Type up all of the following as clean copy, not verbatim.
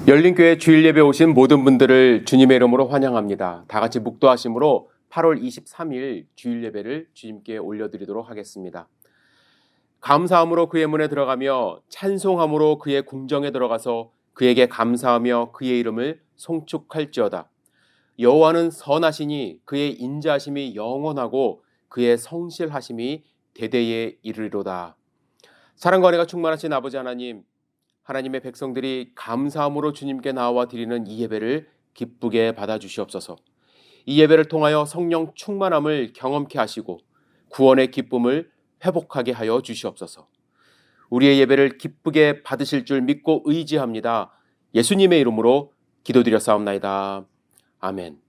열린교회 주일 예배 오신 모든 분들을 주님의 이름으로 환영합니다. 다 같이 묵도하심으로 8월 23일 주일 예배를 주님께 올려드리도록 하겠습니다. 감사함으로 그의 문에 들어가며 찬송함으로 그의 궁정에 들어가서 그에게 감사하며 그의 이름을 송축할지어다. 여호와는 선하시니 그의 인자하심이 영원하고 그의 성실하심이 대대에 이르리로다. 사랑과 은혜가 충만하신 아버지 하나님, 하나님의 백성들이 감사함으로 주님께 나와 드리는 이 예배를 기쁘게 받아주시옵소서. 이 예배를 통하여 성령 충만함을 경험케 하시고 구원의 기쁨을 회복하게 하여 주시옵소서. 우리의 예배를 기쁘게 받으실 줄 믿고 의지합니다. 예수님의 이름으로 기도드렸사옵나이다. 아멘.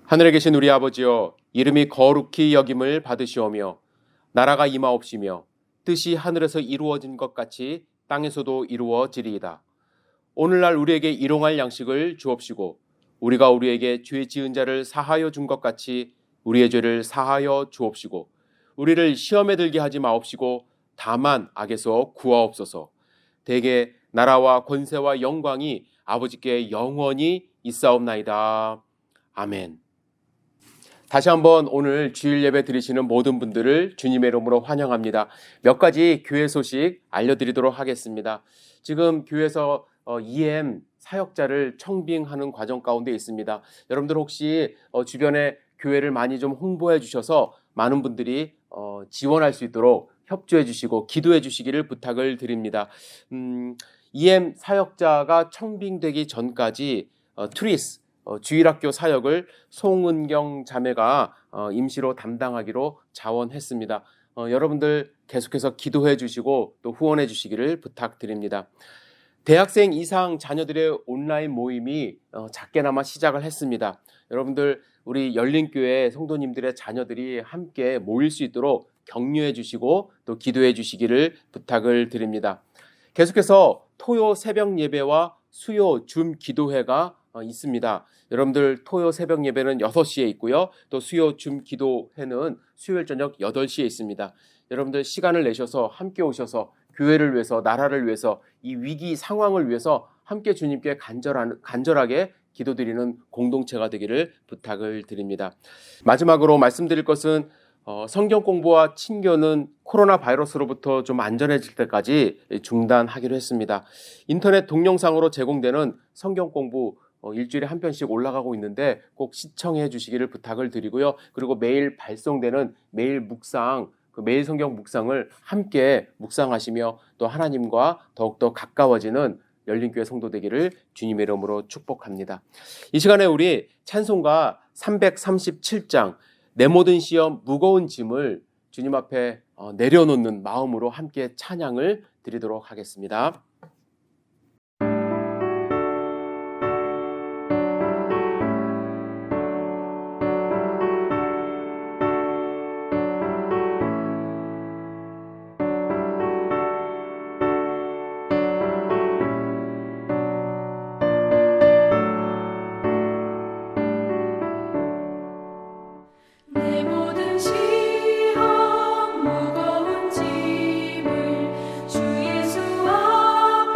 하늘에 계신 우리 아버지여, 이름이 거룩히 여김을 받으시오며 나라가 임하옵시며 뜻이 하늘에서 이루어진 것 같이 땅에서도 이루어지리이다. 오늘날 우리에게 일용할 양식을 주옵시고 우리가 우리에게 죄 지은 자를 사하여 준 것 같이 우리의 죄를 사하여 주옵시고 우리를 시험에 들게 하지 마옵시고 다만 악에서 구하옵소서. 대개 나라와 권세와 영광이 아버지께 영원히 있사옵나이다. 아멘. 다시 한번 오늘 주일 예배 드리시는 모든 분들을 주님의 이름으로 환영합니다. 몇 가지 교회 소식 알려드리도록 하겠습니다. 지금 교회에서 EM 사역자를 청빙하는 과정 가운데 있습니다. 여러분들 혹시 주변에 교회를 많이 좀 홍보해 주셔서 많은 분들이 지원할 수 있도록 협조해 주시고 기도해 주시기를 부탁을 드립니다. EM 사역자가 청빙되기 전까지 트리스 주일학교 사역을 송은경 자매가 임시로 담당하기로 자원했습니다. 여러분들 계속해서 기도해 주시고 또 후원해 주시기를 부탁드립니다. 대학생 이상 자녀들의 온라인 모임이 작게나마 시작을 했습니다. 여러분들 우리 열린교회 성도님들의 자녀들이 함께 모일 수 있도록 격려해 주시고 또 기도해 주시기를 부탁을 드립니다. 계속해서 토요 새벽 예배와 수요 줌 기도회가 있습니다. 여러분들 토요 새벽 예배는 6시에 있고요. 또 수요 줌 기도회는 수요일 저녁 8시에 있습니다. 여러분들 시간을 내셔서 함께 오셔서 교회를 위해서 나라를 위해서 이 위기 상황을 위해서 함께 주님께 간절하게 기도드리는 공동체가 되기를 부탁을 드립니다. 마지막으로 말씀드릴 것은 성경 공부와 친교는 코로나 바이러스로부터 좀 안전해질 때까지 중단하기로 했습니다. 인터넷 동영상으로 제공되는 성경 공부 일주일에 한 편씩 올라가고 있는데 꼭 시청해 주시기를 부탁을 드리고요. 그리고 매일 발송되는 매일 묵상, 그 매일 성경 묵상을 함께 묵상하시며 또 하나님과 더욱더 가까워지는 열린교회 성도 되기를 주님의 이름으로 축복합니다. 이 시간에 우리 찬송가 337장 내 모든 시험 무거운 짐을 주님 앞에 내려놓는 마음으로 함께 찬양을 드리도록 하겠습니다. 무거운 짐을 주 예수 앞에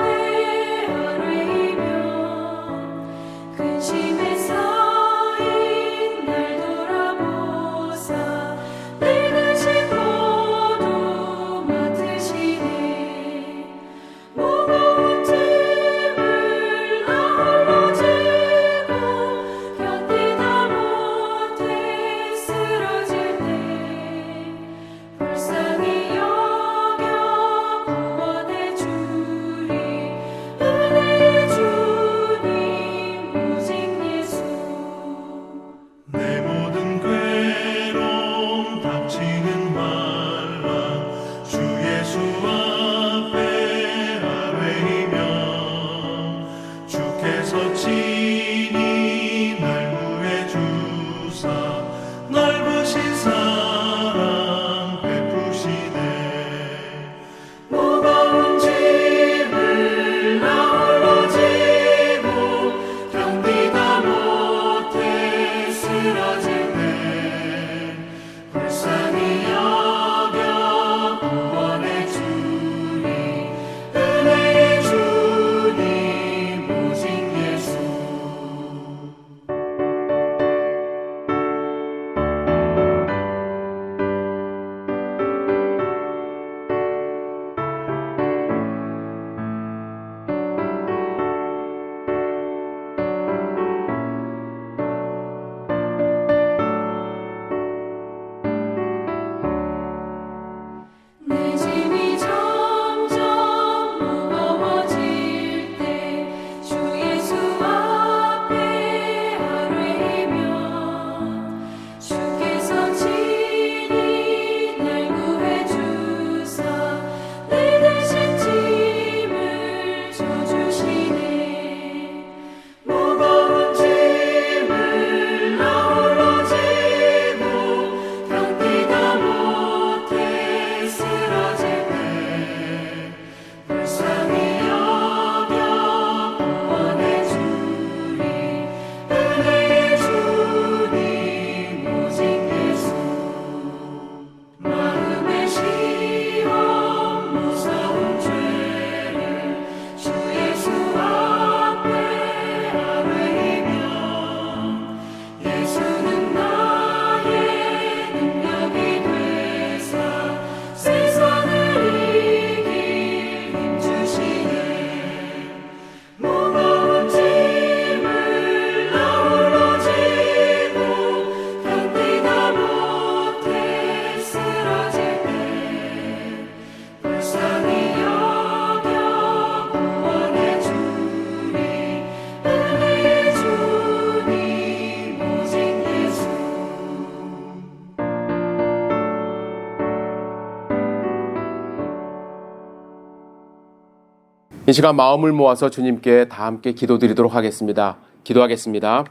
이 시간 마음을 모아서 주님께 다 함께 기도드리도록 하겠습니다. 기도하겠습니다.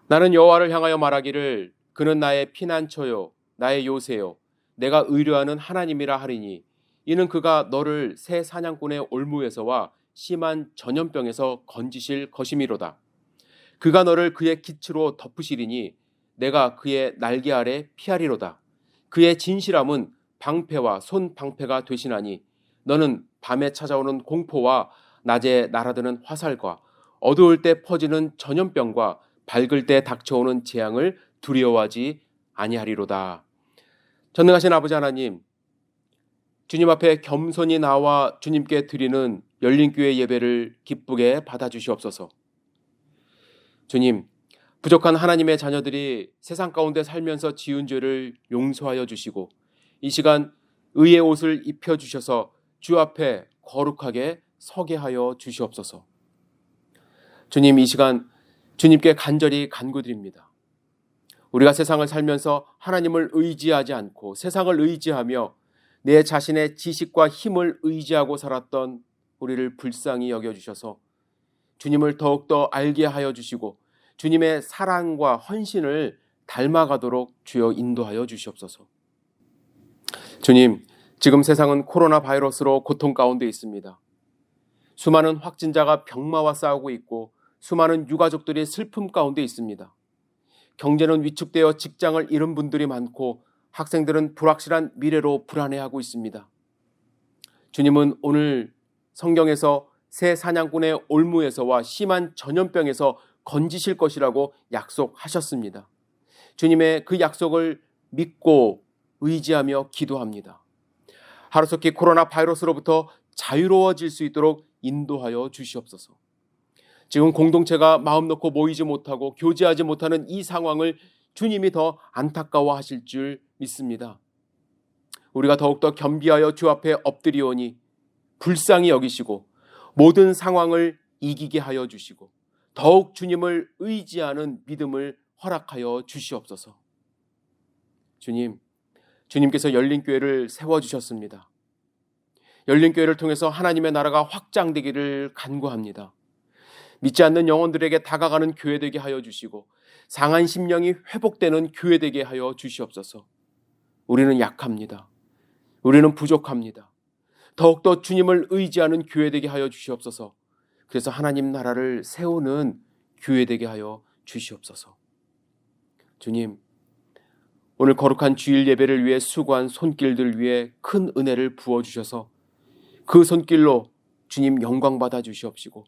나는 여호와를 향하여 말하기를 그는 나의 피난처요 나의 요새요 내가 의뢰하는 하나님이라 하리니 이는 그가 너를 새 사냥꾼의 올무에서와 심한 전염병에서 건지실 것이미로다. 그가 너를 그의 깃으로 덮으시리니 내가 그의 날개 아래 피하리로다. 그의 진실함은 방패와 손 방패가 되시나니 너는 밤에 찾아오는 공포와 낮에 날아드는 화살과 어두울 때 퍼지는 전염병과 밝을 때 닥쳐오는 재앙을 두려워하지 아니하리로다. 전능하신 아버지 하나님, 주님 앞에 겸손히 나와 주님께 드리는 열린교회 예배를 기쁘게 받아주시옵소서. 주님, 부족한 하나님의 자녀들이 세상 가운데 살면서 지은 죄를 용서하여 주시고 이 시간 의의 옷을 입혀주셔서 주 앞에 거룩하게 서게 하여 주시옵소서. 주님, 이 시간 주님께 간절히 간구드립니다. 우리가 세상을 살면서 하나님을 의지하지 않고 세상을 의지하며 내 자신의 지식과 힘을 의지하고 살았던 우리를 불쌍히 여겨주셔서 주님을 더욱더 알게 하여 주시고 주님의 사랑과 헌신을 닮아가도록 주여 인도하여 주시옵소서. 주님, 지금 세상은 코로나 바이러스로 고통 가운데 있습니다. 수많은 확진자가 병마와 싸우고 있고 수많은 유가족들이 슬픔 가운데 있습니다. 경제는 위축되어 직장을 잃은 분들이 많고 학생들은 불확실한 미래로 불안해하고 있습니다. 주님은 오늘 성경에서 새 사냥꾼의 올무에서와 심한 전염병에서 건지실 것이라고 약속하셨습니다. 주님의 그 약속을 믿고 의지하며 기도합니다. 하루속히 코로나 바이러스로부터 자유로워질 수 있도록 인도하여 주시옵소서. 지금 공동체가 마음 놓고 모이지 못하고 교제하지 못하는 이 상황을 주님이 더 안타까워하실 줄 믿습니다. 우리가 더욱더 겸비하여 주 앞에 엎드리오니 불쌍히 여기시고 모든 상황을 이기게 하여 주시고 더욱 주님을 의지하는 믿음을 허락하여 주시옵소서. 주님, 주님께서 열린교회를 세워주셨습니다. 열린교회를 통해서 하나님의 나라가 확장되기를 간구합니다. 믿지 않는 영혼들에게 다가가는 교회 되게 하여 주시고 상한 심령이 회복되는 교회 되게 하여 주시옵소서. 우리는 약합니다. 우리는 부족합니다. 더욱더 주님을 의지하는 교회 되게 하여 주시옵소서. 그래서 하나님 나라를 세우는 교회 되게 하여 주시옵소서. 주님, 오늘 거룩한 주일 예배를 위해 수고한 손길들 위해 큰 은혜를 부어주셔서 그 손길로 주님 영광 받아 주시옵시고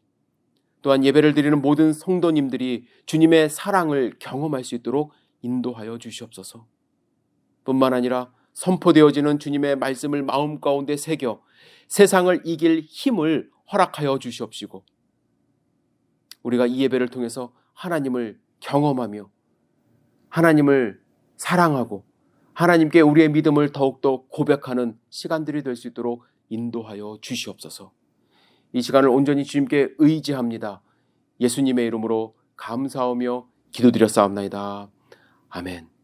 또한 예배를 드리는 모든 성도님들이 주님의 사랑을 경험할 수 있도록 인도하여 주시옵소서. 뿐만 아니라 선포되어지는 주님의 말씀을 마음 가운데 새겨 세상을 이길 힘을 허락하여 주시옵시고 우리가 이 예배를 통해서 하나님을 경험하며 하나님을 사랑하고 하나님께 우리의 믿음을 더욱더 고백하는 시간들이 될 수 있도록 인도하여 주시옵소서. 이 시간을 온전히 주님께 의지합니다. 예수님의 이름으로 감사하며 기도드렸사옵나이다. 아멘.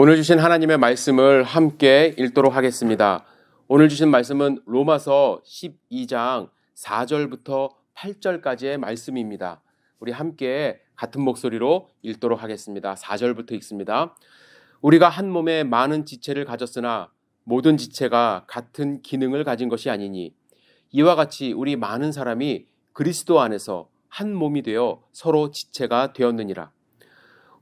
오늘 주신 하나님의 말씀을 함께 읽도록 하겠습니다. 오늘 주신 말씀은 로마서 12장 4절부터 8절까지의 말씀입니다. 우리 함께 같은 목소리로 읽도록 하겠습니다. 4절부터 읽습니다. 우리가 한 몸에 많은 지체를 가졌으나 모든 지체가 같은 기능을 가진 것이 아니니 이와 같이 우리 많은 사람이 그리스도 안에서 한 몸이 되어 서로 지체가 되었느니라.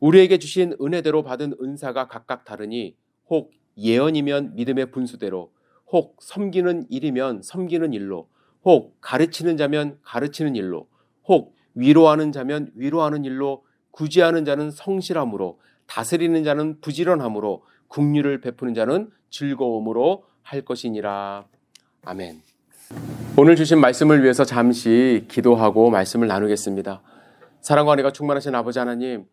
우리에게 주신 은혜대로 받은 은사가 각각 다르니 혹 예언이면 믿음의 분수대로, 혹 섬기는 일이면 섬기는 일로, 혹 가르치는 자면 가르치는 일로, 혹 위로하는 자면 위로하는 일로, 구제하는 자는 성실함으로, 다스리는 자는 부지런함으로, 긍휼을 베푸는 자는 즐거움으로 할 것이니라. 아멘. 오늘 주신 말씀을 위해서 잠시 기도하고 말씀을 나누겠습니다. 사랑과 은혜가 충만하신 아버지 하나님,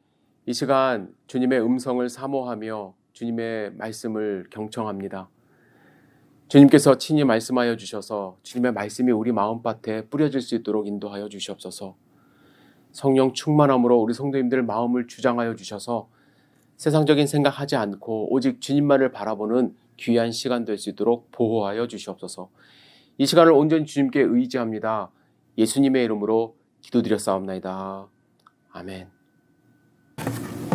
이 시간 주님의 음성을 사모하며 주님의 말씀을 경청합니다. 주님께서 친히 말씀하여 주셔서 주님의 말씀이 우리 마음밭에 뿌려질 수 있도록 인도하여 주시옵소서. 성령 충만함으로 우리 성도님들 마음을 주장하여 주셔서 세상적인 생각하지 않고 오직 주님만을 바라보는 귀한 시간 될 수 있도록 보호하여 주시옵소서. 이 시간을 온전히 주님께 의지합니다. 예수님의 이름으로 기도드렸사옵나이다. 아멘.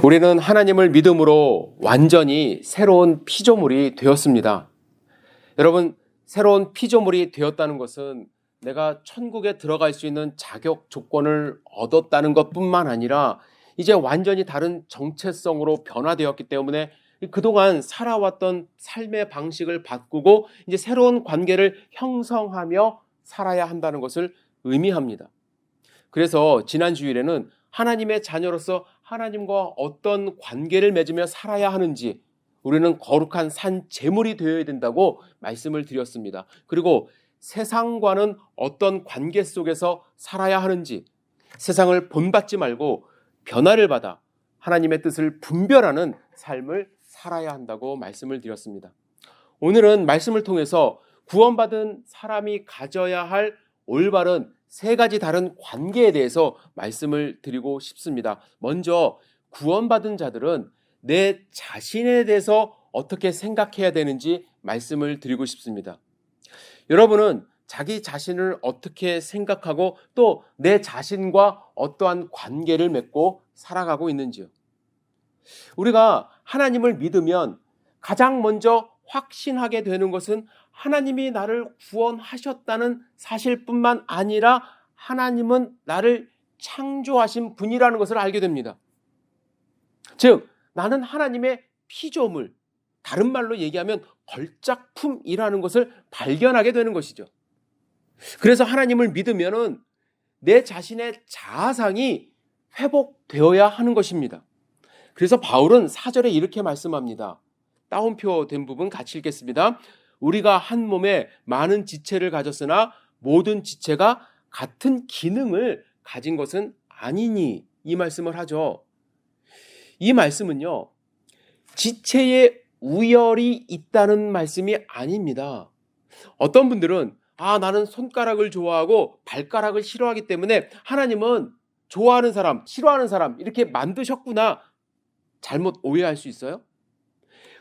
우리는 하나님을 믿음으로 완전히 새로운 피조물이 되었습니다. 여러분, 새로운 피조물이 되었다는 것은 내가 천국에 들어갈 수 있는 자격 조건을 얻었다는 것뿐만 아니라 이제 완전히 다른 정체성으로 변화되었기 때문에 그동안 살아왔던 삶의 방식을 바꾸고 이제 새로운 관계를 형성하며 살아야 한다는 것을 의미합니다. 그래서 지난 주일에는 하나님의 자녀로서 하나님과 어떤 관계를 맺으며 살아야 하는지, 우리는 거룩한 산 제물이 되어야 된다고 말씀을 드렸습니다. 그리고 세상과는 어떤 관계 속에서 살아야 하는지, 세상을 본받지 말고 변화를 받아 하나님의 뜻을 분별하는 삶을 살아야 한다고 말씀을 드렸습니다. 오늘은 말씀을 통해서 구원받은 사람이 가져야 할 올바른 세 가지 다른 관계에 대해서 말씀을 드리고 싶습니다. 먼저 구원받은 자들은 내 자신에 대해서 어떻게 생각해야 되는지 말씀을 드리고 싶습니다. 여러분은 자기 자신을 어떻게 생각하고 또 내 자신과 어떠한 관계를 맺고 살아가고 있는지요? 우리가 하나님을 믿으면 가장 먼저 확신하게 되는 것은 하나님이 나를 구원하셨다는 사실뿐만 아니라 하나님은 나를 창조하신 분이라는 것을 알게 됩니다. 즉, 나는 하나님의 피조물, 다른 말로 얘기하면 걸작품이라는 것을 발견하게 되는 것이죠. 그래서 하나님을 믿으면은 내 자신의 자아상이 회복되어야 하는 것입니다. 그래서 바울은 4절에 이렇게 말씀합니다. 따옴표 된 부분 같이 읽겠습니다. 우리가 한 몸에 많은 지체를 가졌으나 모든 지체가 같은 기능을 가진 것은 아니니, 이 말씀을 하죠. 이 말씀은요, 지체에 우열이 있다는 말씀이 아닙니다. 어떤 분들은 나는 손가락을 좋아하고 발가락을 싫어하기 때문에 하나님은 좋아하는 사람, 싫어하는 사람 이렇게 만드셨구나, 잘못 오해할 수 있어요.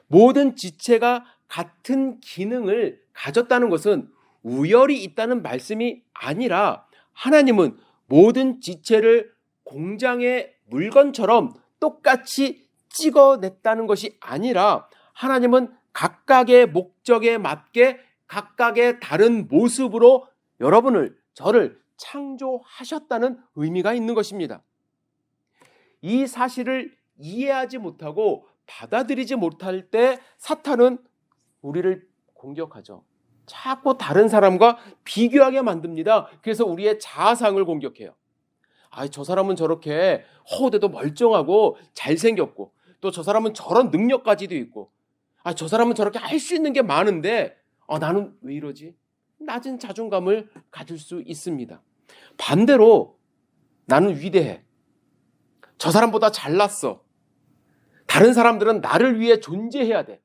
모든 지체가 같은 기능을 가졌다는 것은 우열이 있다는 말씀이 아니라 하나님은 모든 지체를 공장의 물건처럼 똑같이 찍어냈다는 것이 아니라 하나님은 각각의 목적에 맞게 각각의 다른 모습으로 여러분을, 저를 창조하셨다는 의미가 있는 것입니다. 이 사실을 이해하지 못하고 받아들이지 못할 때 사탄은 우리를 공격하죠. 자꾸 다른 사람과 비교하게 만듭니다. 그래서 우리의 자아상을 공격해요. 저 사람은 저렇게 허우대도 멀쩡하고 잘생겼고, 또 저 사람은 저런 능력까지도 있고, 저 사람은 저렇게 할 수 있는 게 많은데 나는 왜 이러지? 낮은 자존감을 가질 수 있습니다. 반대로 나는 위대해, 저 사람보다 잘났어, 다른 사람들은 나를 위해 존재해야 돼,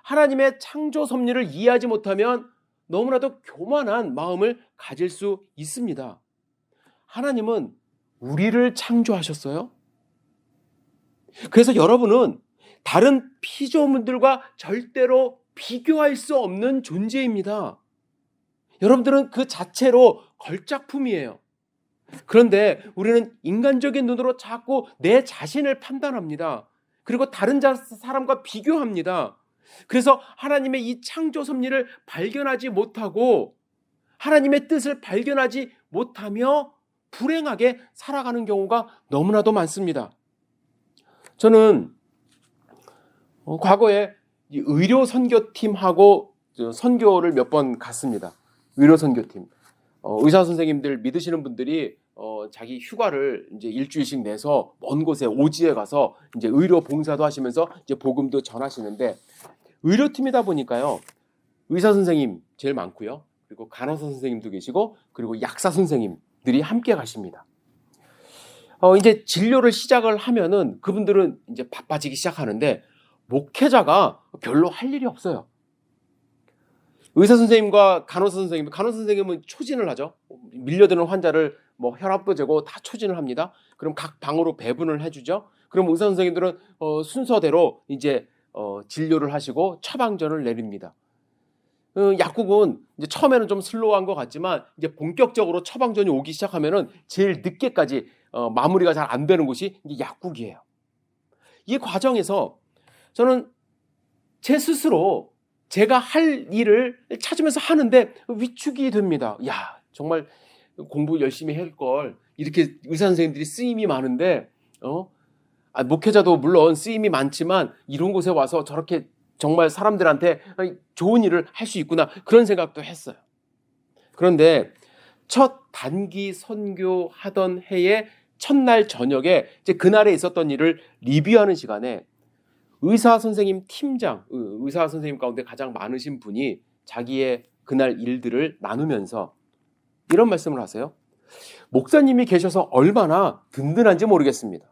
하나님의 창조 섭리를 이해하지 못하면 너무나도 교만한 마음을 가질 수 있습니다. 하나님은 우리를 창조하셨어요. 그래서 여러분은 다른 피조물들과 절대로 비교할 수 없는 존재입니다. 여러분들은 그 자체로 걸작품이에요. 그런데 우리는 인간적인 눈으로 자꾸 내 자신을 판단합니다. 그리고 다른 사람과 비교합니다. 그래서 하나님의 이 창조 섭리를 발견하지 못하고 하나님의 뜻을 발견하지 못하며 불행하게 살아가는 경우가 너무나도 많습니다. 저는 과거에 의료 선교팀하고 선교를 몇 번 갔습니다. 의료 선교팀. 의사 선생님들 믿으시는 분들이 자기 휴가를 이제 일주일씩 내서 먼 곳에 오지에 가서 이제 의료 봉사도 하시면서 이제 복음도 전하시는데, 의료팀이다 보니까요, 의사 선생님 제일 많고요. 그리고 간호사 선생님도 계시고 그리고 약사 선생님들이 함께 가십니다. 이제 진료를 시작을 하면은 그분들은 이제 바빠지기 시작하는데 목회자가 별로 할 일이 없어요. 의사 선생님과 간호사 선생님은 초진을 하죠. 밀려드는 환자를 뭐 혈압도 재고 다 초진을 합니다. 그럼 각 방으로 배분을 해주죠. 그럼 의사 선생님들은 순서대로 이제 진료를 하시고 처방전을 내립니다. 약국은 이제 처음에는 좀 슬로우한 것 같지만 이제 본격적으로 처방전이 오기 시작하면은 제일 늦게까지 마무리가 잘 안 되는 곳이 이제 약국이에요. 이 과정에서 저는 제 스스로 제가 할 일을 찾으면서 하는데 위축이 됩니다. 야, 정말 공부 열심히 할 걸. 이렇게 의사 선생님들이 쓰임이 많은데 목회자도 물론 쓰임이 많지만 이런 곳에 와서 저렇게 정말 사람들한테 좋은 일을 할 수 있구나, 그런 생각도 했어요. 그런데 첫 단기 선교하던 해의 첫날 저녁에 이제 그날에 있었던 일을 리뷰하는 시간에 의사 선생님 팀장, 의사 선생님 가운데 가장 많으신 분이 자기의 그날 일들을 나누면서 이런 말씀을 하세요. 목사님이 계셔서 얼마나 든든한지 모르겠습니다.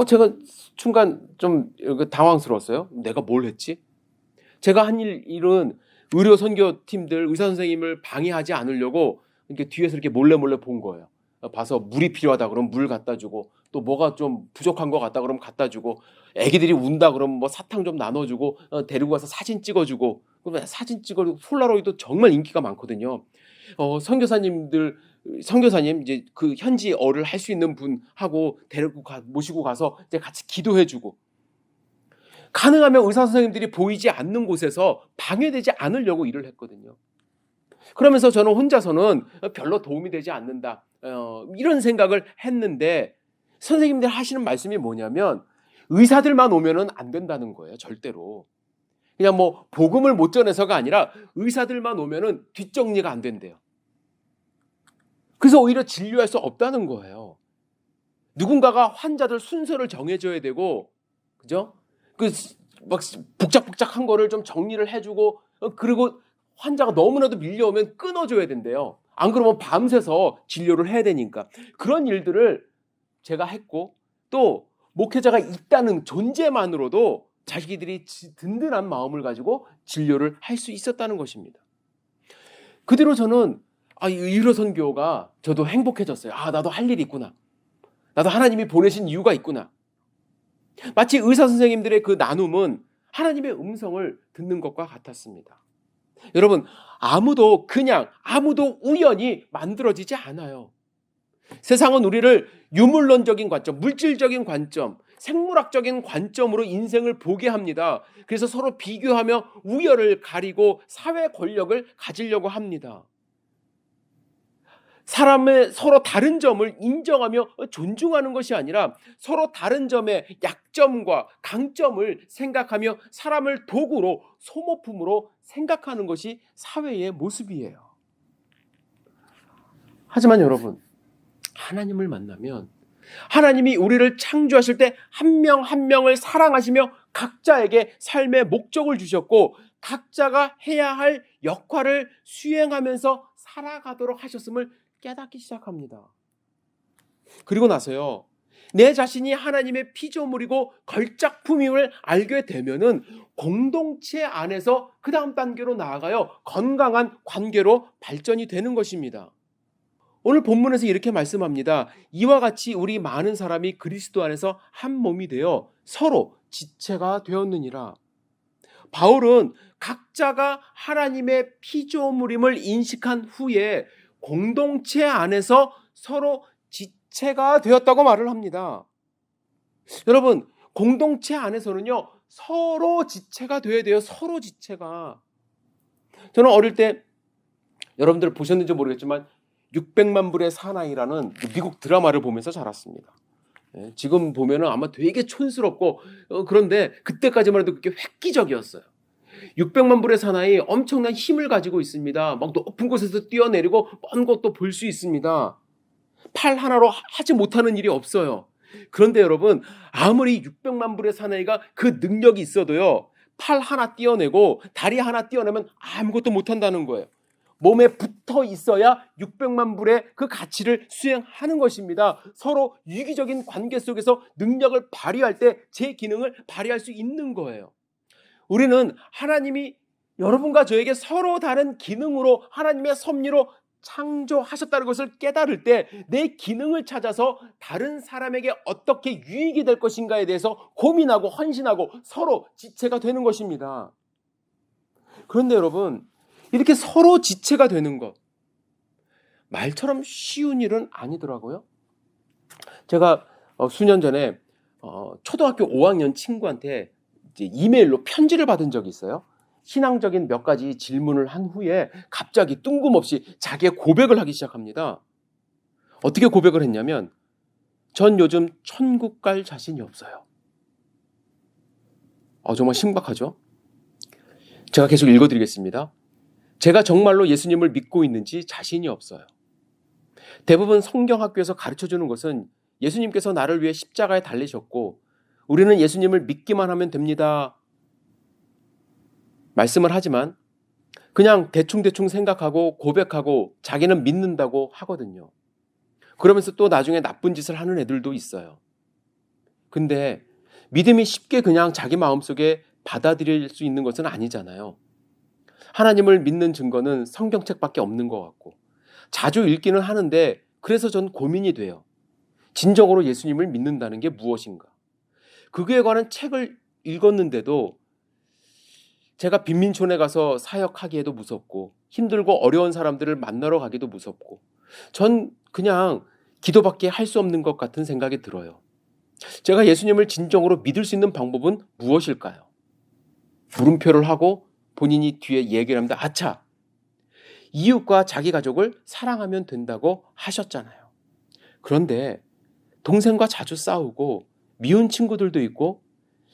제가 순간 좀 당황스러웠어요. 내가 뭘 했지? 제가 한 일은 의료 선교팀들, 의사 선생님을 방해하지 않으려고 이렇게 뒤에서 이렇게 몰래 본 거예요. 봐서 물이 필요하다 그러면 물 갖다 주고, 또 뭐가 좀 부족한 것 같다 그러면 갖다 주고, 애기들이 운다 그러면 뭐 사탕 좀 나눠주고, 데리고 가서 사진 찍어주고. 그러면 사진 찍어주고, 폴라로이드 정말 인기가 많거든요. 선교사님 이제 그 현지어를 할 수 있는 분하고 모시고 가서 이제 같이 기도해주고, 가능하면 의사 선생님들이 보이지 않는 곳에서 방해되지 않으려고 일을 했거든요. 그러면서 저는 혼자서는 별로 도움이 되지 않는다, 이런 생각을 했는데, 선생님들 하시는 말씀이 뭐냐면 의사들만 오면은 안 된다는 거예요. 절대로. 그냥 뭐 복음을 못 전해서가 아니라 의사들만 오면은 뒷정리가 안 된대요. 그래서 오히려 진료할 수 없다는 거예요. 누군가가 환자들 순서를 정해줘야 되고, 그죠? 막 복작복작한 거를 좀 정리를 해주고, 그리고 환자가 너무나도 밀려오면 끊어줘야 된대요. 안 그러면 밤새서 진료를 해야 되니까. 그런 일들을 제가 했고, 또 목회자가 있다는 존재만으로도 자기들이 든든한 마음을 가지고 진료를 할 수 있었다는 것입니다. 그 뒤로 저는 의료 선교가 저도 행복해졌어요. 나도 할 일이 있구나. 나도 하나님이 보내신 이유가 있구나. 마치 의사 선생님들의 그 나눔은 하나님의 음성을 듣는 것과 같았습니다. 여러분, 아무도 우연히 만들어지지 않아요. 세상은 우리를 유물론적인 관점, 물질적인 관점, 생물학적인 관점으로 인생을 보게 합니다. 그래서 서로 비교하며 우열을 가리고 사회 권력을 가지려고 합니다. 사람의 서로 다른 점을 인정하며 존중하는 것이 아니라 서로 다른 점의 약점과 강점을 생각하며 사람을 도구로, 소모품으로 생각하는 것이 사회의 모습이에요. 하지만 여러분, 하나님을 만나면 하나님이 우리를 창조하실 때 한 명 한 명을 사랑하시며 각자에게 삶의 목적을 주셨고 각자가 해야 할 역할을 수행하면서 살아가도록 하셨음을 깨닫기 시작합니다. 그리고 나서요, 내 자신이 하나님의 피조물이고 걸작품임을 알게 되면은 공동체 안에서 그 다음 단계로 나아가요, 건강한 관계로 발전이 되는 것입니다. 오늘 본문에서 이렇게 말씀합니다. 이와 같이 우리 많은 사람이 그리스도 안에서 한 몸이 되어 서로 지체가 되었느니라. 바울은 각자가 하나님의 피조물임을 인식한 후에 공동체 안에서 서로 지체가 되었다고 말을 합니다. 여러분, 공동체 안에서는요, 서로 지체가 되어야 돼요. 서로 지체가. 저는 어릴 때 여러분들 보셨는지 모르겠지만 600만 불의 사나이라는 미국 드라마를 보면서 자랐습니다. 지금 보면은 아마 되게 촌스럽고, 그런데 그때까지만 해도 그게 획기적이었어요. 600만 불의 사나이, 엄청난 힘을 가지고 있습니다. 막 높은 곳에서 뛰어내리고 먼 곳도 볼 수 있습니다. 팔 하나로 하지 못하는 일이 없어요. 그런데 여러분, 아무리 600만 불의 사나이가 그 능력이 있어도요, 팔 하나 떼어내고 다리 하나 떼어내면 아무것도 못한다는 거예요. 몸에 붙어 있어야 600만 불의 그 가치를 수행하는 것입니다. 서로 유기적인 관계 속에서 능력을 발휘할 때 제 기능을 발휘할 수 있는 거예요. 우리는 하나님이 여러분과 저에게 서로 다른 기능으로 하나님의 섭리로 창조하셨다는 것을 깨달을 때 내 기능을 찾아서 다른 사람에게 어떻게 유익이 될 것인가에 대해서 고민하고 헌신하고 서로 지체가 되는 것입니다. 그런데 여러분, 이렇게 서로 지체가 되는 것, 말처럼 쉬운 일은 아니더라고요. 제가 수년 전에 초등학교 5학년 친구한테 이제 이메일로 편지를 받은 적이 있어요. 신앙적인 몇 가지 질문을 한 후에 갑자기 뜬금없이 자기의 고백을 하기 시작합니다. 어떻게 고백을 했냐면, 전 요즘 천국 갈 자신이 없어요. 정말 신박하죠? 제가 계속 읽어드리겠습니다. 제가 정말로 예수님을 믿고 있는지 자신이 없어요. 대부분 성경학교에서 가르쳐주는 것은 예수님께서 나를 위해 십자가에 달리셨고 우리는 예수님을 믿기만 하면 됩니다. 말씀을 하지만 그냥 대충대충 생각하고 고백하고 자기는 믿는다고 하거든요. 그러면서 또 나중에 나쁜 짓을 하는 애들도 있어요. 근데 믿음이 쉽게 그냥 자기 마음속에 받아들일 수 있는 것은 아니잖아요. 하나님을 믿는 증거는 성경책밖에 없는 것 같고 자주 읽기는 하는데 그래서 전 고민이 돼요. 진정으로 예수님을 믿는다는 게 무엇인가? 그에 관한 책을 읽었는데도 제가 빈민촌에 가서 사역하기에도 무섭고 힘들고 어려운 사람들을 만나러 가기도 무섭고 전 그냥 기도밖에 할 수 없는 것 같은 생각이 들어요. 제가 예수님을 진정으로 믿을 수 있는 방법은 무엇일까요? 물음표를 하고 본인이 뒤에 얘기를 합니다. 아차! 이웃과 자기 가족을 사랑하면 된다고 하셨잖아요. 그런데 동생과 자주 싸우고 미운 친구들도 있고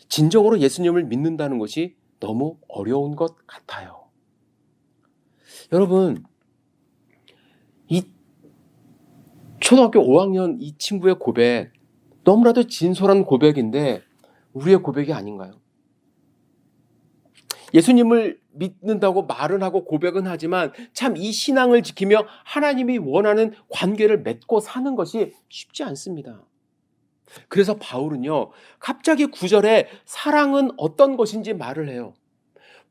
진정으로 예수님을 믿는다는 것이 너무 어려운 것 같아요. 여러분, 이 초등학교 5학년 이 친구의 고백, 너무나도 진솔한 고백인데 우리의 고백이 아닌가요? 예수님을 믿는다고 말은 하고 고백은 하지만 참 이 신앙을 지키며 하나님이 원하는 관계를 맺고 사는 것이 쉽지 않습니다. 그래서 바울은요, 갑자기 9절에 사랑은 어떤 것인지 말을 해요.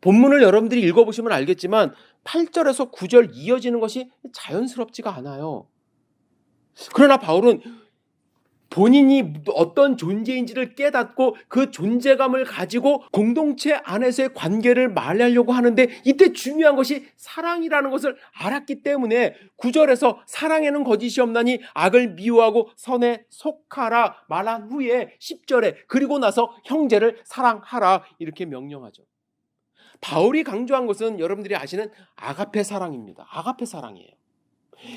본문을 여러분들이 읽어보시면 알겠지만 8절에서 9절 이어지는 것이 자연스럽지가 않아요. 그러나 바울은 본인이 어떤 존재인지를 깨닫고 그 존재감을 가지고 공동체 안에서의 관계를 말하려고 하는데 이때 중요한 것이 사랑이라는 것을 알았기 때문에 9절에서 사랑에는 거짓이 없나니 악을 미워하고 선에 속하라 말한 후에 10절에 그리고 나서 형제를 사랑하라 이렇게 명령하죠. 바울이 강조한 것은 여러분들이 아시는 아가페 사랑입니다. 아가페 사랑이에요.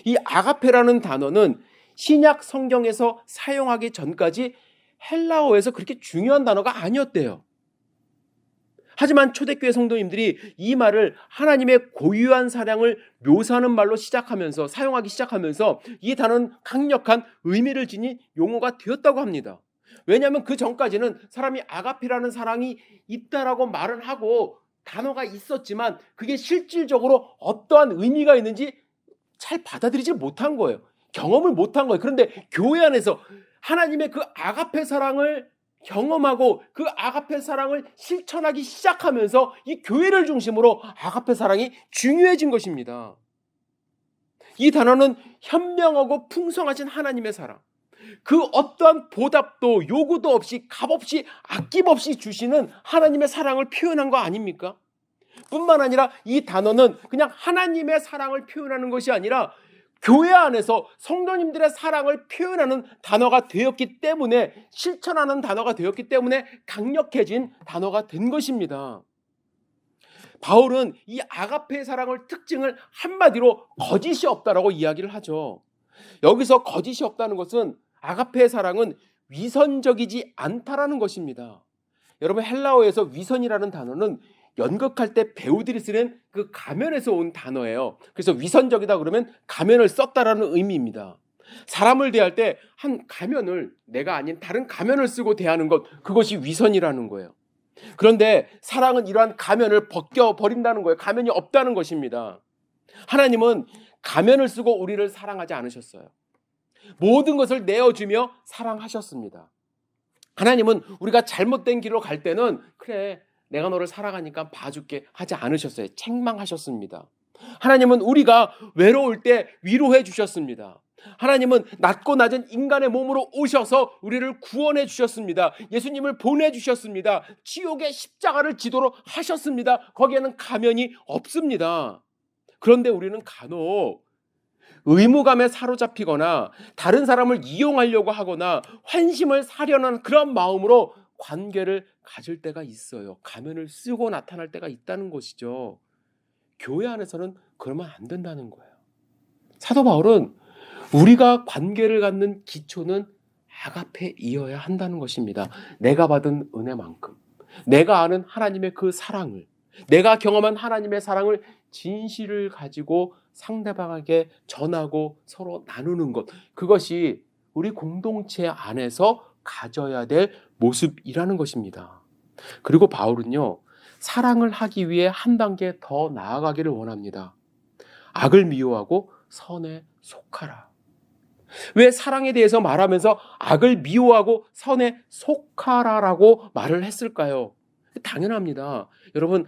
이 아가페라는 단어는 신약 성경에서 사용하기 전까지 헬라어에서 그렇게 중요한 단어가 아니었대요. 하지만 초대교회 성도님들이 이 말을 하나님의 고유한 사랑을 묘사하는 말로 시작하면서 사용하기 시작하면서 이 단어는 강력한 의미를 지닌 용어가 되었다고 합니다. 왜냐하면 그 전까지는 사람이 아가페라는 사랑이 있다라고 말을 하고 단어가 있었지만 그게 실질적으로 어떠한 의미가 있는지 잘 받아들이지 못한 거예요. 경험을 못한 거예요. 그런데 교회 안에서 하나님의 그 아가페 사랑을 경험하고 그 아가페 사랑을 실천하기 시작하면서 이 교회를 중심으로 아가페 사랑이 중요해진 것입니다. 이 단어는 현명하고 풍성하신 하나님의 사랑, 그 어떠한 보답도 요구도 없이 값없이 아낌없이 주시는 하나님의 사랑을 표현한 거 아닙니까? 뿐만 아니라 이 단어는 그냥 하나님의 사랑을 표현하는 것이 아니라 교회 안에서 성도님들의 사랑을 표현하는 단어가 되었기 때문에 실천하는 단어가 되었기 때문에 강력해진 단어가 된 것입니다. 바울은 이 아가페의 사랑을 특징을 한마디로 거짓이 없다라고 이야기를 하죠. 여기서 거짓이 없다는 것은 아가페의 사랑은 위선적이지 않다라는 것입니다. 여러분 헬라어에서 위선이라는 단어는 연극할 때 배우들이 쓰는 그 가면에서 온 단어예요. 그래서 위선적이다 그러면 가면을 썼다라는 의미입니다. 사람을 대할 때 한 가면을 내가 아닌 다른 가면을 쓰고 대하는 것, 그것이 위선이라는 거예요. 그런데 사랑은 이러한 가면을 벗겨버린다는 거예요. 가면이 없다는 것입니다. 하나님은 가면을 쓰고 우리를 사랑하지 않으셨어요. 모든 것을 내어주며 사랑하셨습니다. 하나님은 우리가 잘못된 길로 갈 때는 그래 내가 너를 사랑하니까 봐줄게 하지 않으셨어요. 책망하셨습니다. 하나님은 우리가 외로울 때 위로해 주셨습니다. 하나님은 낮고 낮은 인간의 몸으로 오셔서 우리를 구원해 주셨습니다. 예수님을 보내주셨습니다. 지옥의 십자가를 지도록 하셨습니다. 거기에는 가면이 없습니다. 그런데 우리는 간혹 의무감에 사로잡히거나 다른 사람을 이용하려고 하거나 환심을 사려는 그런 마음으로 관계를 가질 때가 있어요. 가면을 쓰고 나타날 때가 있다는 것이죠. 교회 안에서는 그러면 안 된다는 거예요. 사도 바울은 우리가 관계를 갖는 기초는 아가페이어야 한다는 것입니다. 내가 받은 은혜만큼, 내가 아는 하나님의 그 사랑을, 내가 경험한 하나님의 사랑을 진실을 가지고 상대방에게 전하고 서로 나누는 것, 그것이 우리 공동체 안에서 가져야 될 모습이라는 것입니다. 그리고 바울은요, 사랑을 하기 위해 한 단계 더 나아가기를 원합니다. 악을 미워하고 선에 속하라. 왜 사랑에 대해서 말하면서 악을 미워하고 선에 속하라라고 말을 했을까요? 당연합니다. 여러분,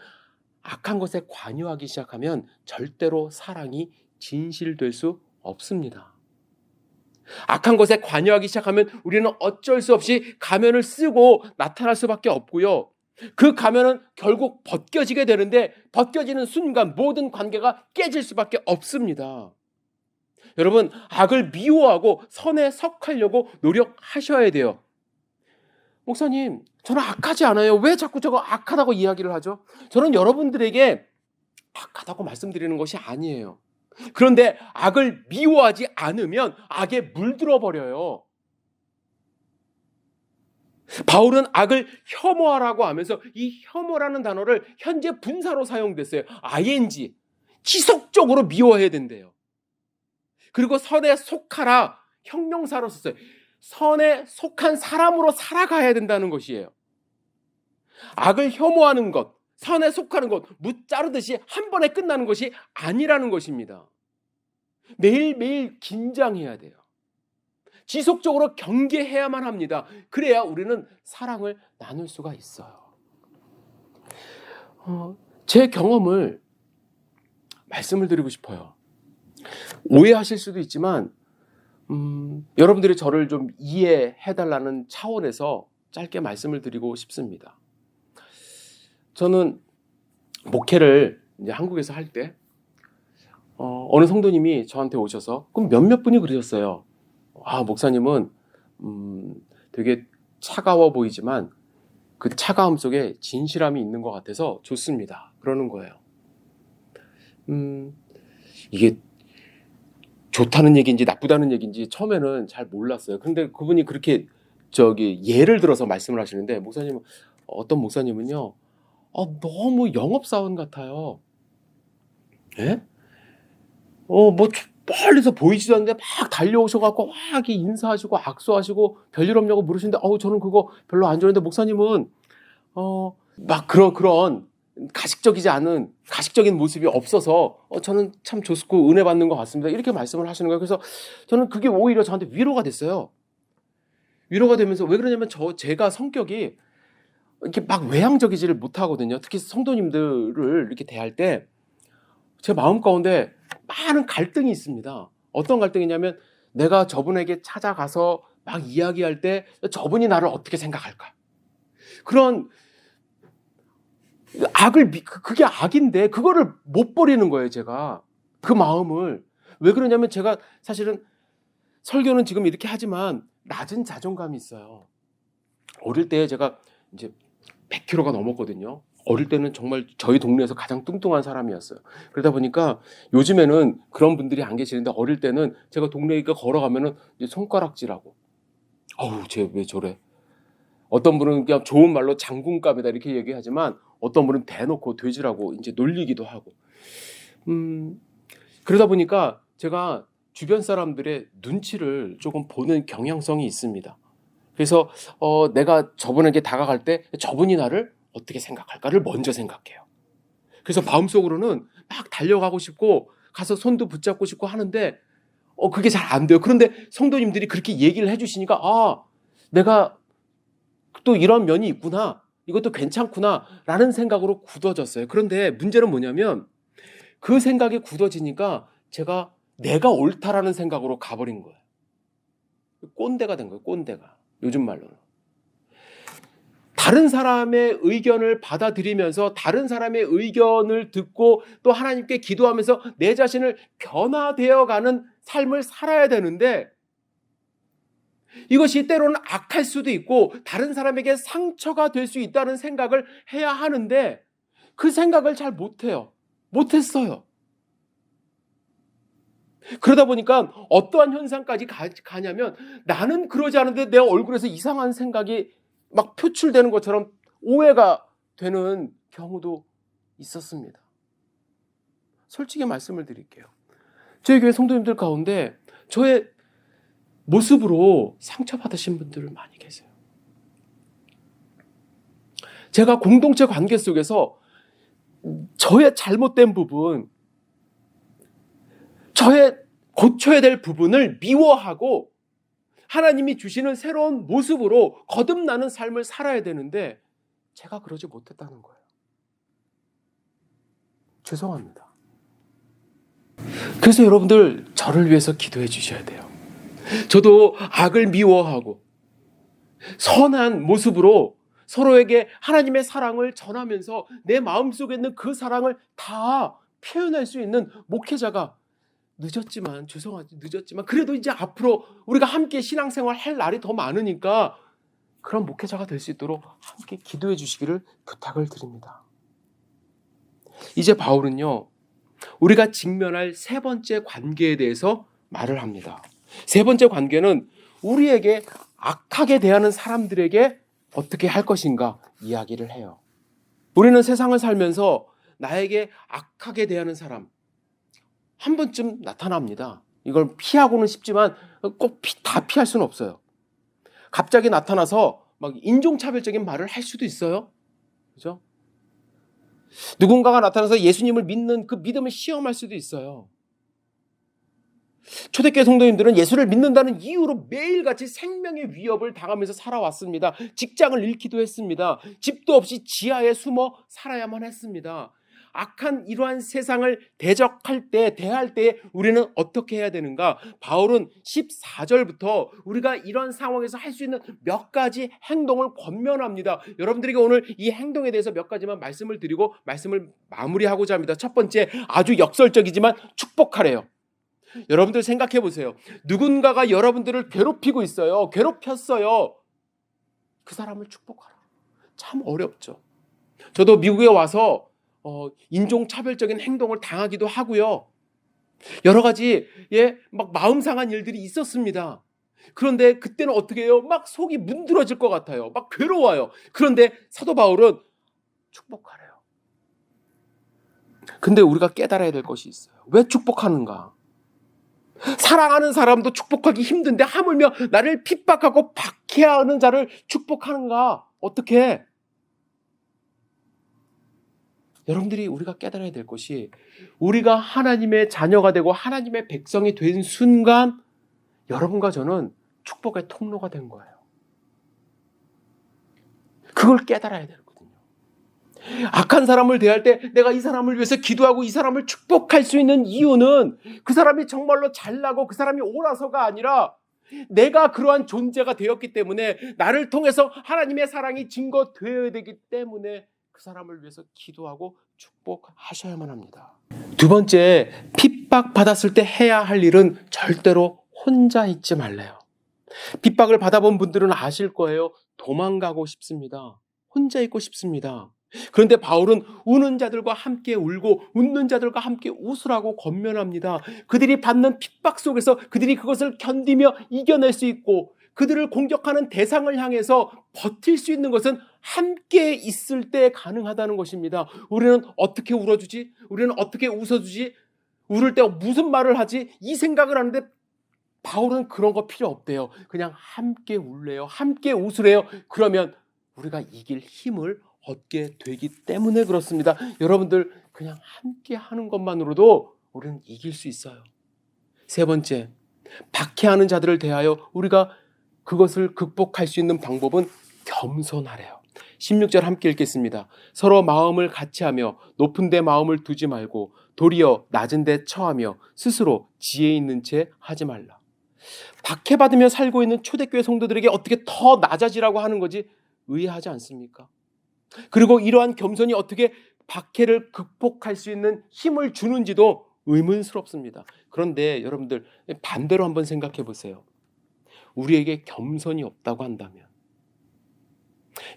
악한 것에 관여하기 시작하면 절대로 사랑이 진실될 수 없습니다. 악한 것에 관여하기 시작하면 우리는 어쩔 수 없이 가면을 쓰고 나타날 수밖에 없고요. 그 가면은 결국 벗겨지게 되는데 벗겨지는 순간 모든 관계가 깨질 수밖에 없습니다. 여러분, 악을 미워하고 선에 속하려고 노력하셔야 돼요. 목사님, 저는 악하지 않아요. 왜 자꾸 저거 악하다고 이야기를 하죠? 저는 여러분들에게 악하다고 말씀드리는 것이 아니에요. 그런데 악을 미워하지 않으면 악에 물들어 버려요. 바울은 악을 혐오하라고 하면서 이 혐오라는 단어를 현재 분사로 사용됐어요. ing, 지속적으로 미워해야 된대요. 그리고 선에 속하라, 형용사로 썼어요. 선에 속한 사람으로 살아가야 된다는 것이에요. 악을 혐오하는 것, 선에 속하는 것, 무자르듯이 한 번에 끝나는 것이 아니라는 것입니다. 매일매일 긴장해야 돼요. 지속적으로 경계해야만 합니다. 그래야 우리는 사랑을 나눌 수가 있어요. 제 경험을 말씀을 드리고 싶어요. 오해하실 수도 있지만 여러분들이 저를 좀 이해해달라는 차원에서 짧게 말씀을 드리고 싶습니다. 저는 목회를 이제 한국에서 할 때 어느 성도님이 저한테 오셔서 그럼 몇몇 분이 그러셨어요. 아, 목사님은 되게 차가워 보이지만 그 차가움 속에 진실함이 있는 것 같아서 좋습니다. 그러는 거예요. 이게 좋다는 얘기인지 나쁘다는 얘기인지 처음에는 잘 몰랐어요. 그런데 그분이 그렇게 예를 들어서 말씀을 하시는데 목사님은 어떤 목사님은요, 너무 영업사원 같아요. 예? 뭐 멀리서 보이지도 않는데 막 달려오셔갖고 막 인사하시고 악수하시고 별일 없냐고 물으시는데 저는 그거 별로 안 좋아하는데 목사님은 막 그런 가식적인 모습이 없어서 저는 참 좋고 은혜 받는 것 같습니다. 이렇게 말씀을 하시는 거예요. 그래서 저는 그게 오히려 저한테 위로가 됐어요. 위로가 되면서 왜 그러냐면 제가 성격이 이렇게 막 외향적이지를 못하거든요. 특히 성도님들을 이렇게 대할 때 제 마음 가운데 많은 갈등이 있습니다. 어떤 갈등이냐면 내가 저분에게 찾아가서 막 이야기할 때 저분이 나를 어떻게 생각할까? 그런 그게 악인데 그거를 못 버리는 거예요, 제가. 그 마음을. 왜 그러냐면 제가 사실은 설교는 지금 이렇게 하지만 낮은 자존감이 있어요. 어릴 때 제가 이제 100kg가 넘었거든요. 어릴 때는 정말 저희 동네에서 가장 뚱뚱한 사람이었어요. 그러다 보니까 요즘에는 그런 분들이 안 계시는데 어릴 때는 제가 동네에 걸어가면은 이제 손가락질하고 쟤 왜 저래? 어떤 분은 그냥 좋은 말로 장군감이다 이렇게 얘기하지만 어떤 분은 대놓고 돼지라고 이제 놀리기도 하고. 그러다 보니까 제가 주변 사람들의 눈치를 조금 보는 경향성이 있습니다. 그래서 내가 저분에게 다가갈 때 저분이 나를 어떻게 생각할까를 먼저 생각해요. 그래서 마음속으로는 막 달려가고 싶고 가서 손도 붙잡고 싶고 하는데 그게 잘 안 돼요. 그런데 성도님들이 그렇게 얘기를 해주시니까 내가 또 이런 면이 있구나. 이것도 괜찮구나 라는 생각으로 굳어졌어요. 그런데 문제는 뭐냐면 그 생각이 굳어지니까 내가 옳다라는 생각으로 가버린 거예요. 꼰대가 된 거예요. 꼰대가. 요즘 말로는. 다른 사람의 의견을 받아들이면서 다른 사람의 의견을 듣고 또 하나님께 기도하면서 내 자신을 변화되어가는 삶을 살아야 되는데 이것이 때로는 악할 수도 있고 다른 사람에게 상처가 될 수 있다는 생각을 해야 하는데 그 생각을 잘 못해요. 못했어요. 그러다 보니까 어떠한 현상까지 가냐면 나는 그러지 않은데 내 얼굴에서 이상한 생각이 막 표출되는 것처럼 오해가 되는 경우도 있었습니다. 솔직히 말씀을 드릴게요. 저희 교회 성도님들 가운데 저의 모습으로 상처받으신 분들 많이 계세요. 제가 공동체 관계 속에서 저의 잘못된 부분, 저의 고쳐야 될 부분을 미워하고 하나님이 주시는 새로운 모습으로 거듭나는 삶을 살아야 되는데 제가 그러지 못했다는 거예요. 죄송합니다. 그래서 여러분들 저를 위해서 기도해 주셔야 돼요. 저도 악을 미워하고 선한 모습으로 서로에게 하나님의 사랑을 전하면서 내 마음속에 있는 그 사랑을 다 표현할 수 있는 목회자가 늦었지만 그래도 이제 앞으로 우리가 함께 신앙생활 할 날이 더 많으니까 그런 목회자가 될 수 있도록 함께 기도해 주시기를 부탁을 드립니다. 이제 바울은요, 우리가 직면할 세 번째 관계에 대해서 말을 합니다. 세 번째 관계는 우리에게 악하게 대하는 사람들에게 어떻게 할 것인가 이야기를 해요. 우리는 세상을 살면서 나에게 악하게 대하는 사람 한 번쯤 나타납니다. 이걸 피하고는 싶지만 꼭 다 피할 수는 없어요. 갑자기 나타나서 막 인종차별적인 말을 할 수도 있어요. 그죠? 누군가가 나타나서 예수님을 믿는 그 믿음을 시험할 수도 있어요. 초대교회 성도님들은 예수를 믿는다는 이유로 매일같이 생명의 위협을 당하면서 살아왔습니다. 직장을 잃기도 했습니다. 집도 없이 지하에 숨어 살아야만 했습니다. 악한 이러한 세상을 대할 때 우리는 어떻게 해야 되는가? 바울은 14절부터 우리가 이러한 상황에서 할 수 있는 몇 가지 행동을 권면합니다. 여러분들에게 오늘 이 행동에 대해서 몇 가지만 말씀을 드리고 말씀을 마무리하고자 합니다. 첫 번째, 아주 역설적이지만 축복하래요. 여러분들 생각해 보세요. 누군가가 여러분들을 괴롭히고 있어요. 괴롭혔어요. 그 사람을 축복하라. 참 어렵죠. 저도 미국에 와서 인종차별적인 행동을 당하기도 하고요. 여러 가지 막 마음 상한 일들이 있었습니다. 그런데 그때는 어떻게 해요? 막 속이 문드러질 것 같아요. 막 괴로워요. 그런데 사도 바울은 축복하래요. 근데 우리가 깨달아야 될 것이 있어요. 왜 축복하는가? 사랑하는 사람도 축복하기 힘든데 하물며 나를 핍박하고 박해하는 자를 축복하는가? 어떻게? 여러분들이 우리가 깨달아야 될 것이 우리가 하나님의 자녀가 되고 하나님의 백성이 된 순간 여러분과 저는 축복의 통로가 된 거예요. 그걸 깨달아야 되거든요. 악한 사람을 대할 때 내가 이 사람을 위해서 기도하고 이 사람을 축복할 수 있는 이유는 그 사람이 정말로 잘나고 그 사람이 옳아서가 아니라 내가 그러한 존재가 되었기 때문에 나를 통해서 하나님의 사랑이 증거되어야 되기 때문에 그 사람을 위해서 기도하고 축복하셔야만 합니다. 두 번째, 핍박받았을 때 해야 할 일은 절대로 혼자 있지 말래요. 핍박을 받아본 분들은 아실 거예요. 도망가고 싶습니다. 혼자 있고 싶습니다. 그런데 바울은 우는 자들과 함께 울고 웃는 자들과 함께 웃으라고 권면합니다. 그들이 받는 핍박 속에서 그들이 그것을 견디며 이겨낼 수 있고 그들을 공격하는 대상을 향해서 버틸 수 있는 것은 함께 있을 때 가능하다는 것입니다. 우리는 어떻게 울어주지? 우리는 어떻게 웃어주지? 울을 때 무슨 말을 하지? 이 생각을 하는데 바울은 그런 거 필요 없대요. 그냥 함께 울래요. 함께 웃으래요. 그러면 우리가 이길 힘을 얻게 되기 때문에 그렇습니다. 여러분들 그냥 함께 하는 것만으로도 우리는 이길 수 있어요. 세 번째, 박해하는 자들을 대하여 우리가 그것을 극복할 수 있는 방법은 겸손하래요. 16절 함께 읽겠습니다. 서로 마음을 같이하며 높은 데 마음을 두지 말고 도리어 낮은 데 처하며 스스로 지혜 있는 채 하지 말라. 박해받으며 살고 있는 초대교회 성도들에게 어떻게 더 낮아지라고 하는 거지 의아하지 않습니까? 그리고 이러한 겸손이 어떻게 박해를 극복할 수 있는 힘을 주는지도 의문스럽습니다. 그런데 여러분들 반대로 한번 생각해 보세요. 우리에게 겸손이 없다고 한다면,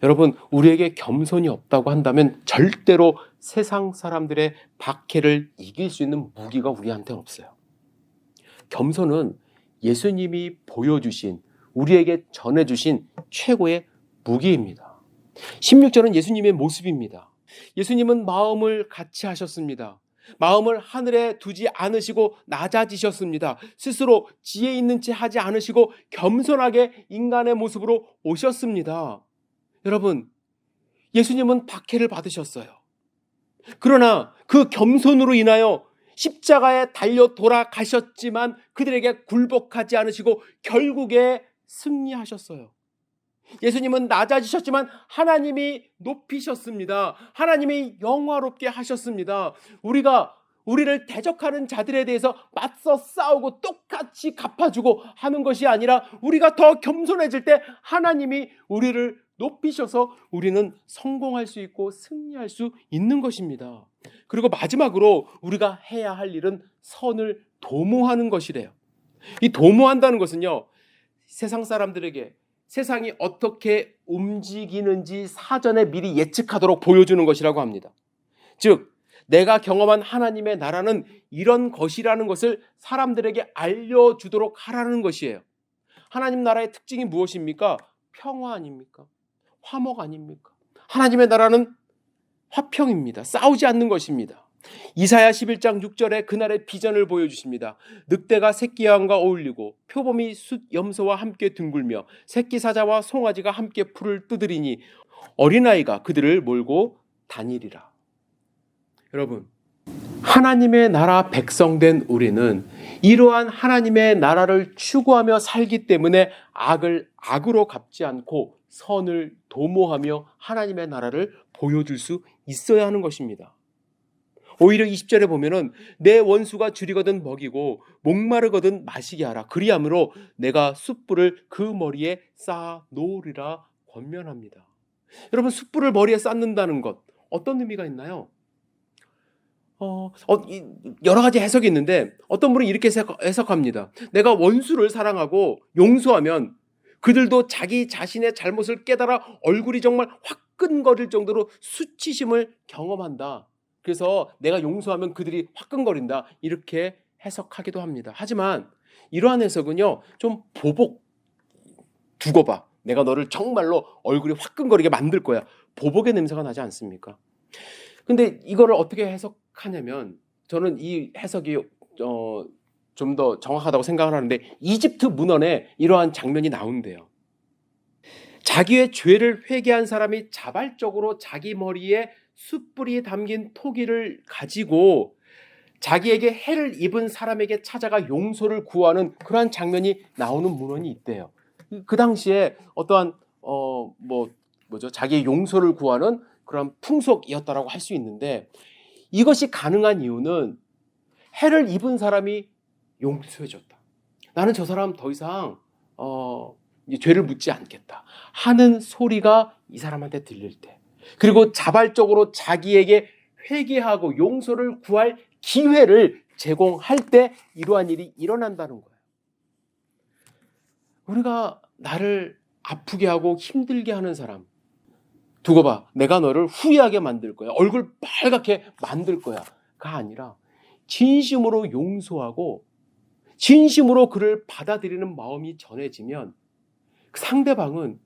여러분, 우리에게 겸손이 없다고 한다면 절대로 세상 사람들의 박해를 이길 수 있는 무기가 우리한테는 없어요. 겸손은 예수님이 보여주신, 우리에게 전해주신 최고의 무기입니다. 16절은 예수님의 모습입니다. 예수님은 마음을 같이 하셨습니다. 마음을 하늘에 두지 않으시고 낮아지셨습니다. 스스로 지혜 있는 채 하지 않으시고 겸손하게 인간의 모습으로 오셨습니다. 여러분, 예수님은 박해를 받으셨어요. 그러나 그 겸손으로 인하여 십자가에 달려 돌아가셨지만 그들에게 굴복하지 않으시고 결국에 승리하셨어요. 예수님은 낮아지셨지만 하나님이 높이셨습니다. 하나님이 영화롭게 하셨습니다. 우리를 대적하는 자들에 대해서 맞서 싸우고 똑같이 갚아주고 하는 것이 아니라 우리가 더 겸손해질 때 하나님이 우리를 높이셔서 우리는 성공할 수 있고 승리할 수 있는 것입니다. 그리고 마지막으로 우리가 해야 할 일은 선을 도모하는 것이래요. 이 도모한다는 것은요, 세상 사람들에게 세상이 어떻게 움직이는지 사전에 미리 예측하도록 보여주는 것이라고 합니다. 즉, 내가 경험한 하나님의 나라는 이런 것이라는 것을 사람들에게 알려주도록 하라는 것이에요. 하나님 나라의 특징이 무엇입니까? 평화 아닙니까? 화목 아닙니까? 하나님의 나라는 화평입니다. 싸우지 않는 것입니다. 이사야 11장 6절에 그날의 비전을 보여주십니다. 늑대가 새끼 양과 어울리고 표범이 숫 염소와 함께 둥글며 새끼 사자와 송아지가 함께 풀을 뜯으리니 어린아이가 그들을 몰고 다니리라. 여러분, 하나님의 나라 백성된 우리는 이러한 하나님의 나라를 추구하며 살기 때문에 악을 악으로 갚지 않고 선을 도모하며 하나님의 나라를 보여줄 수 있어야 하는 것입니다. 오히려 20절에 보면은 내 원수가 줄이거든 먹이고 목마르거든 마시게 하라. 그리함으로 내가 숯불을 그 머리에 쌓아 놓으리라 권면합니다. 여러분, 숯불을 머리에 쌓는다는 것 어떤 의미가 있나요? 여러 가지 해석이 있는데 어떤 분은 이렇게 해석합니다. 내가 원수를 사랑하고 용서하면 그들도 자기 자신의 잘못을 깨달아 얼굴이 정말 화끈거릴 정도로 수치심을 경험한다. 그래서 내가 용서하면 그들이 화끈거린다. 이렇게 해석하기도 합니다. 하지만 이러한 해석은요, 좀 보복, 두고 봐. 내가 너를 정말로 얼굴이 화끈거리게 만들 거야. 보복의 냄새가 나지 않습니까? 근데 이거를 어떻게 해석하냐면 저는 이 해석이 좀 더 정확하다고 생각을 하는데 이집트 문헌에 이러한 장면이 나온대요. 자기의 죄를 회개한 사람이 자발적으로 자기 머리에 숯불이 담긴 토기를 가지고 자기에게 해를 입은 사람에게 찾아가 용서를 구하는 그러한 장면이 나오는 문헌이 있대요. 그 당시에 어떠한 자기의 용서를 구하는 그런 풍속이었다라고 할 수 있는데 이것이 가능한 이유는 해를 입은 사람이 용서해줬다. 나는 저 사람 더 이상 이제 죄를 묻지 않겠다 하는 소리가 이 사람한테 들릴 때, 그리고 자발적으로 자기에게 회개하고 용서를 구할 기회를 제공할 때 이러한 일이 일어난다는 거예요. 우리가 나를 아프게 하고 힘들게 하는 사람 두고 봐. 내가 너를 후회하게 만들 거야. 얼굴 빨갛게 만들 거야. 가 아니라 진심으로 용서하고 진심으로 그를 받아들이는 마음이 전해지면 상대방은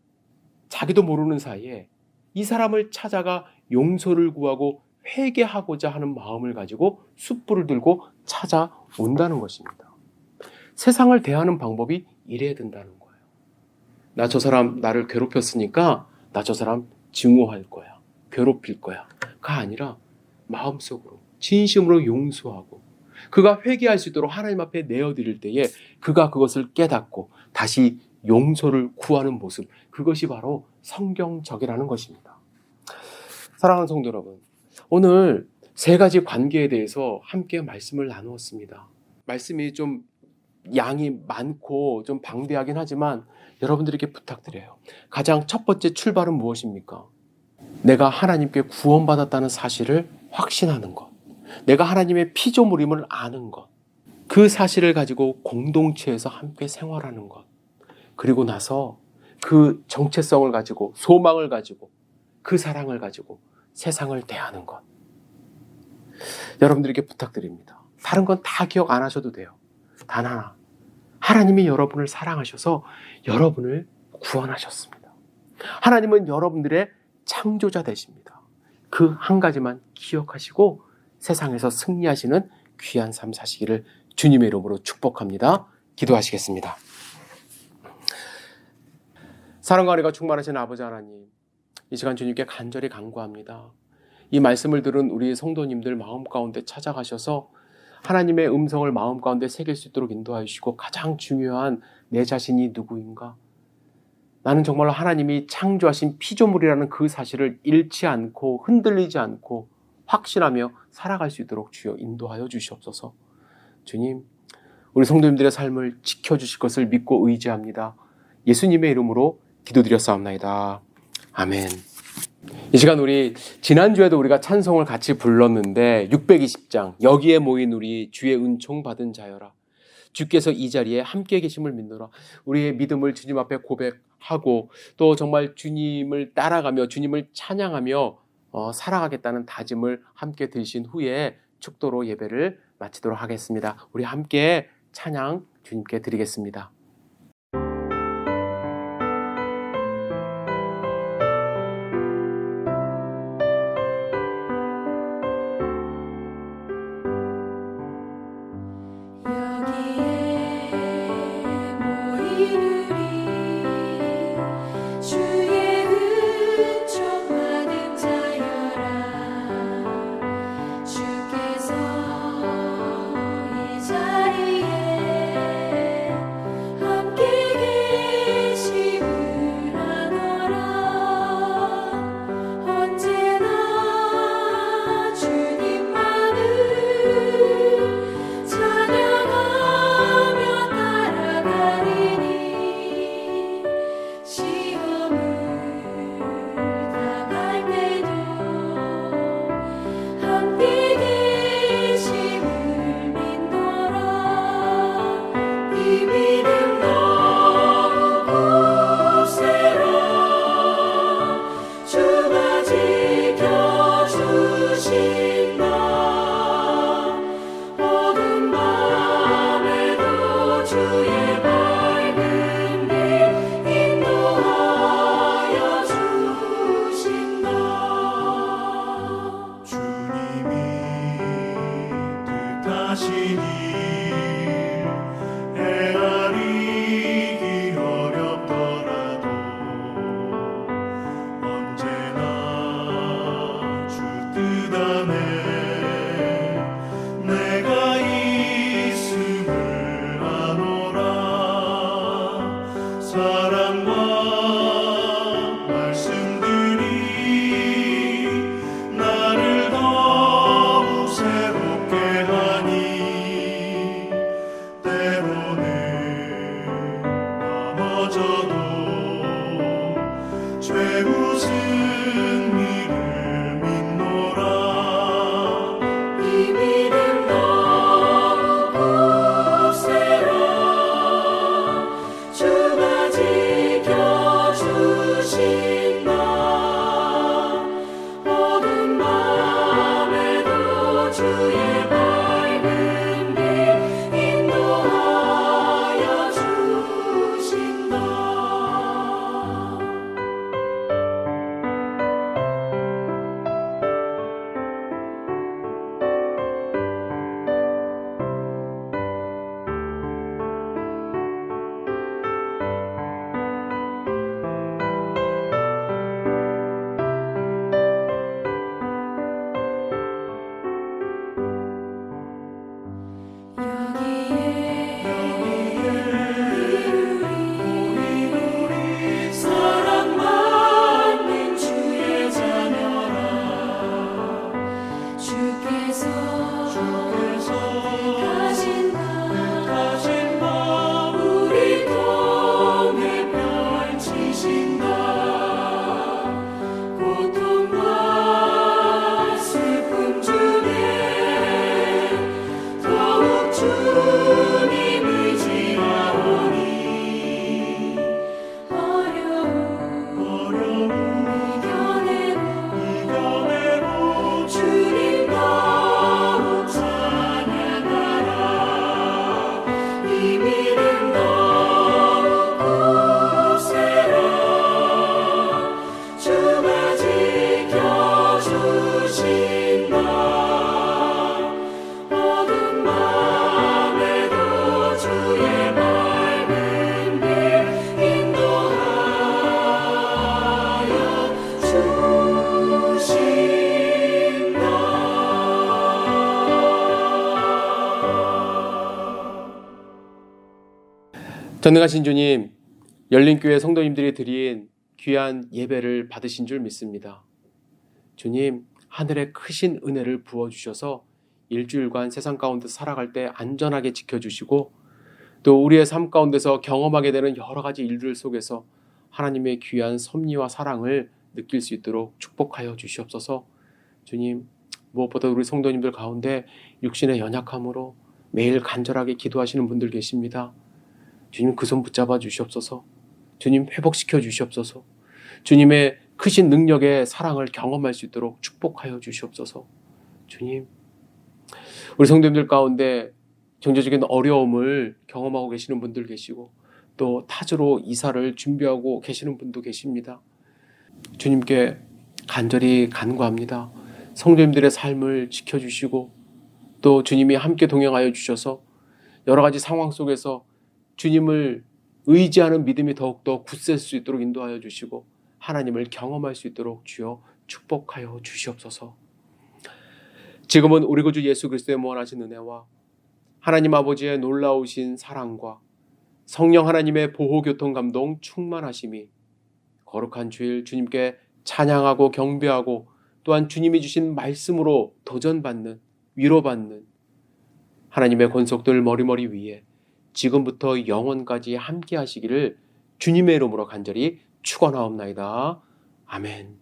자기도 모르는 사이에 이 사람을 찾아가 용서를 구하고 회개하고자 하는 마음을 가지고 숯불을 들고 찾아온다는 것입니다. 세상을 대하는 방법이 이래야 된다는 거예요. 나 저 사람 나를 괴롭혔으니까 나 저 사람 증오할 거야. 괴롭힐 거야. 가 아니라 마음속으로 진심으로 용서하고 그가 회개할 수 있도록 하나님 앞에 내어드릴 때에 그가 그것을 깨닫고 다시 용서를 구하는 모습, 그것이 바로 성경적이라는 것입니다. 사랑하는 성도 여러분, 오늘 세 가지 관계에 대해서 함께 말씀을 나누었습니다. 말씀이 좀 양이 많고 좀 방대하긴 하지만 여러분들에게 부탁드려요. 가장 첫 번째 출발은 무엇입니까? 내가 하나님께 구원받았다는 사실을 확신하는 것, 내가 하나님의 피조물임을 아는 것, 그 사실을 가지고 공동체에서 함께 생활하는 것, 그리고 나서 그 정체성을 가지고 소망을 가지고 그 사랑을 가지고 세상을 대하는 것. 여러분들에게 부탁드립니다. 다른 건 다 기억 안 하셔도 돼요. 단 하나, 하나님이 여러분을 사랑하셔서 여러분을 구원하셨습니다. 하나님은 여러분들의 창조자 되십니다. 그 한 가지만 기억하시고 세상에서 승리하시는 귀한 삶 사시기를 주님의 이름으로 축복합니다. 기도하시겠습니다. 사랑과 은혜가 충만하신 아버지 하나님, 이 시간 주님께 간절히 간구합니다. 이 말씀을 들은 우리 성도님들 마음 가운데 찾아가셔서 하나님의 음성을 마음 가운데 새길 수 있도록 인도하여 주시고, 가장 중요한 내 자신이 누구인가? 나는 정말로 하나님이 창조하신 피조물이라는 그 사실을 잃지 않고 흔들리지 않고 확신하며 살아갈 수 있도록 주여 인도하여 주시옵소서. 주님, 우리 성도님들의 삶을 지켜주실 것을 믿고 의지합니다. 예수님의 이름으로 기도드렸사옵나이다. 아멘. 이 시간 우리 지난주에도 우리가 찬송을 같이 불렀는데 620장 여기에 모인 우리 주의 은총 받은 자여라, 주께서 이 자리에 함께 계심을 믿노라. 우리의 믿음을 주님 앞에 고백하고 또 정말 주님을 따라가며 주님을 찬양하며 살아가겠다는 다짐을 함께 드신 후에 축도로 예배를 마치도록 하겠습니다. 우리 함께 찬양 주님께 드리겠습니다. 나를 더욱 새롭게 하니 전능하신 주님, 열린교회 성도님들이 드린 귀한 예배를 받으신 줄 믿습니다. 주님, 하늘의 크신 은혜를 부어주셔서 일주일간 세상 가운데 살아갈 때 안전하게 지켜주시고 또 우리의 삶 가운데서 경험하게 되는 여러 가지 일들 속에서 하나님의 귀한 섭리와 사랑을 느낄 수 있도록 축복하여 주시옵소서. 주님, 무엇보다 우리 성도님들 가운데 육신의 연약함으로 매일 간절하게 기도하시는 분들 계십니다. 주님, 그 손 붙잡아 주시옵소서. 주님, 회복시켜 주시옵소서. 주님의 크신 능력의 사랑을 경험할 수 있도록 축복하여 주시옵소서. 주님, 우리 성도님들 가운데 경제적인 어려움을 경험하고 계시는 분들 계시고 또 타지로 이사를 준비하고 계시는 분도 계십니다. 주님께 간절히 간구합니다. 성도님들의 삶을 지켜주시고 또 주님이 함께 동행하여 주셔서 여러 가지 상황 속에서 주님을 의지하는 믿음이 더욱더 굳셀 수 있도록 인도하여 주시고 하나님을 경험할 수 있도록 주여 축복하여 주시옵소서. 지금은 우리 구주 예수 그리스도의 무한하신 은혜와 하나님 아버지의 놀라우신 사랑과 성령 하나님의 보호 교통 감동 충만하심이 거룩한 주일 주님께 찬양하고 경배하고 또한 주님이 주신 말씀으로 도전받는 위로받는 하나님의 권속들 머리머리 위에 지금부터 영원까지 함께 하시기를 주님의 이름으로 간절히 축원하옵나이다. 아멘.